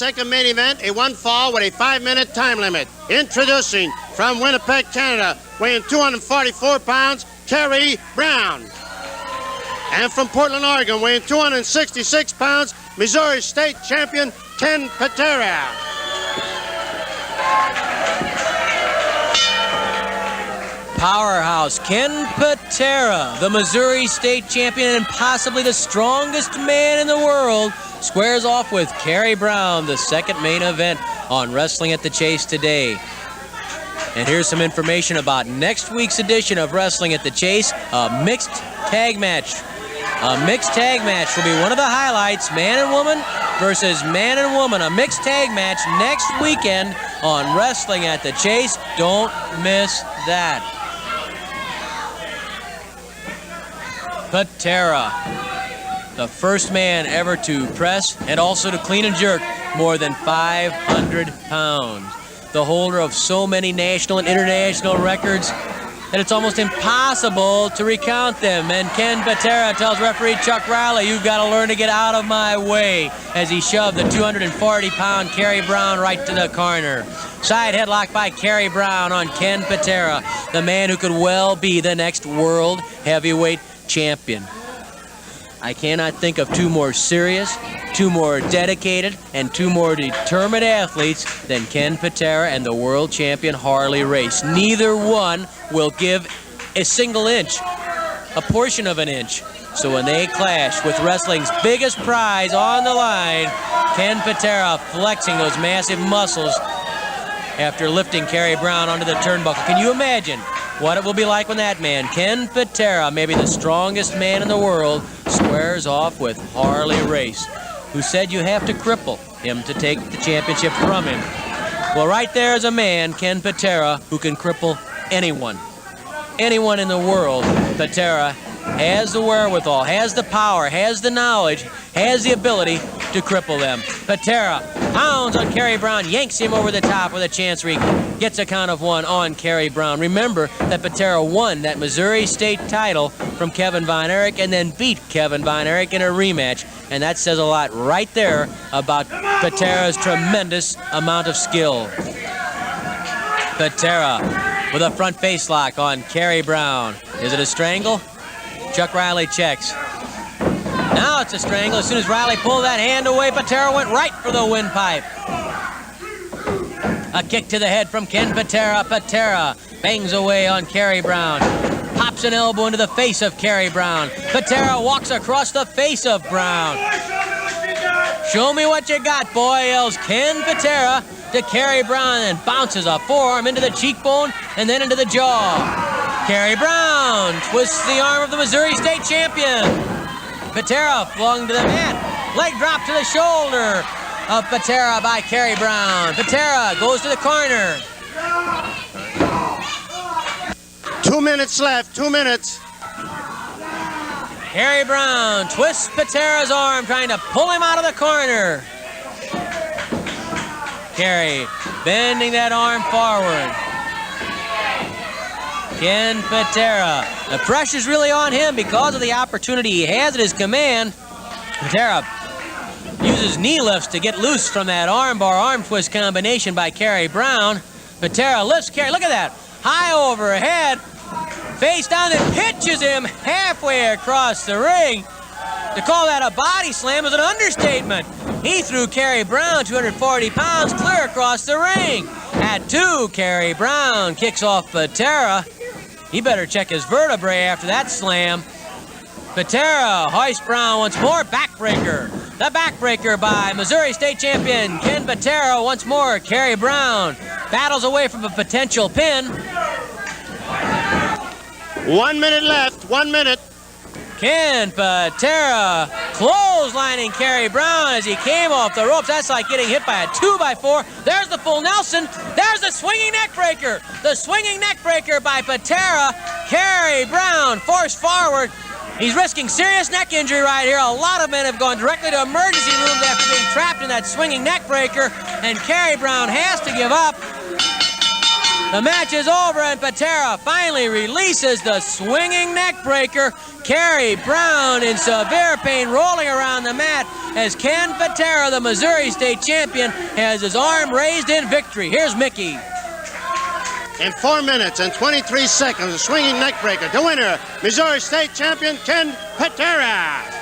second main event, a one fall with a 5-minute time limit. Introducing from Winnipeg, Canada, weighing 244 pounds, Kerry Brown. And from Portland, Oregon, weighing 266 pounds, Missouri State champion, Ken Patera. Powerhouse Ken Patera, the Missouri State champion and possibly the strongest man in the world, squares off with Kerry Brown, the second main event on Wrestling at the Chase today. And here's some information about next week's edition of Wrestling at the Chase, a mixed tag match. A mixed tag match will be one of the highlights, man and woman versus man and woman. A mixed tag match next weekend on Wrestling at the Chase. Don't miss that. Patera, the first man ever to press and also to clean and jerk more than 500 pounds. The holder of so many national and international records that it's almost impossible to recount them. And Ken Patera tells referee Chuck Riley, "You've got to learn to get out of my way," as he shoved the 240-pound Kerry Brown right to the corner. Side headlock by Kerry Brown on Ken Patera, the man who could well be the next world heavyweight champion. I cannot think of two more serious, two more dedicated, and two more determined athletes than Ken Patera and the world champion Harley Race. Neither one will give a single inch, a portion of an inch. So when they clash with wrestling's biggest prize on the line, Ken Patera flexing those massive muscles after lifting Kerry Brown onto the turnbuckle. Can you imagine what it will be like when that man, Ken Patera, maybe the strongest man in the world, squares off with Harley Race, who said you have to cripple him to take the championship from him? Well, right there is a man, Ken Patera, who can cripple anyone. Anyone in the world. Patera has the wherewithal, has the power, has the knowledge, has the ability to cripple them. Patera pounds on Kerry Brown, yanks him over the top with a chancery, gets a count of one on Kerry Brown. Remember that Patera won that Missouri State title from Kevin Von Erich and then beat Kevin Von Erich in a rematch. And that says a lot right there about Patera's tremendous amount of skill. Patera with a front face lock on Kerry Brown. Is it a strangle? Chuck Riley checks. Now it's a strangle. As soon as Riley pulled that hand away, Patera went right for the windpipe. A kick to the head from Ken Patera. Patera bangs away on Kerry Brown. Pops an elbow into the face of Kerry Brown. Patera walks across the face of Brown. "Show me what you got, boy," yells Ken Patera to Kerry Brown, and bounces a forearm into the cheekbone and then into the jaw. Kerry Brown twists the arm of the Missouri State champion. Patera flung to the mat. Leg drop to the shoulder of Patera by Kerry Brown. Patera goes to the corner. 2 minutes left, 2 minutes. Kerry Brown twists Patera's arm, trying to pull him out of the corner. Kerry bending that arm forward. Ken Patera. The pressure's really on him because of the opportunity he has at his command. Patera uses knee lifts to get loose from that armbar arm twist combination by Kerry Brown. Patera lifts Kerry. Look at that. High overhead. Face down and pitches him halfway across the ring. To call that a body slam is an understatement. He threw Kerry Brown, 240 pounds, clear across the ring. At 2, Kerry Brown kicks off Patera. He better check his vertebrae after that slam. Patera hoists Brown once more. Backbreaker. The backbreaker by Missouri State champion Ken Patera once more. Kerry Brown battles away from a potential pin. 1 minute left, 1 minute. Ken Patera clotheslining Kerry Brown as he came off the ropes. That's like getting hit by a 2x4. There's the full Nelson. There's the swinging neck breaker. The swinging neck breaker by Patera. Kerry Brown forced forward. He's risking serious neck injury right here. A lot of men have gone directly to emergency rooms after being trapped in that swinging neck breaker, and Kerry Brown has to give up. The match is over, and Patera finally releases the swinging neck breaker. Kerry Brown in severe pain, rolling around the mat. as Ken Patera, the Missouri State champion, has his arm raised in victory. Here's Mickey. In 4 minutes and 23 seconds, a swinging neck breaker. The winner, Missouri State champion Ken Patera.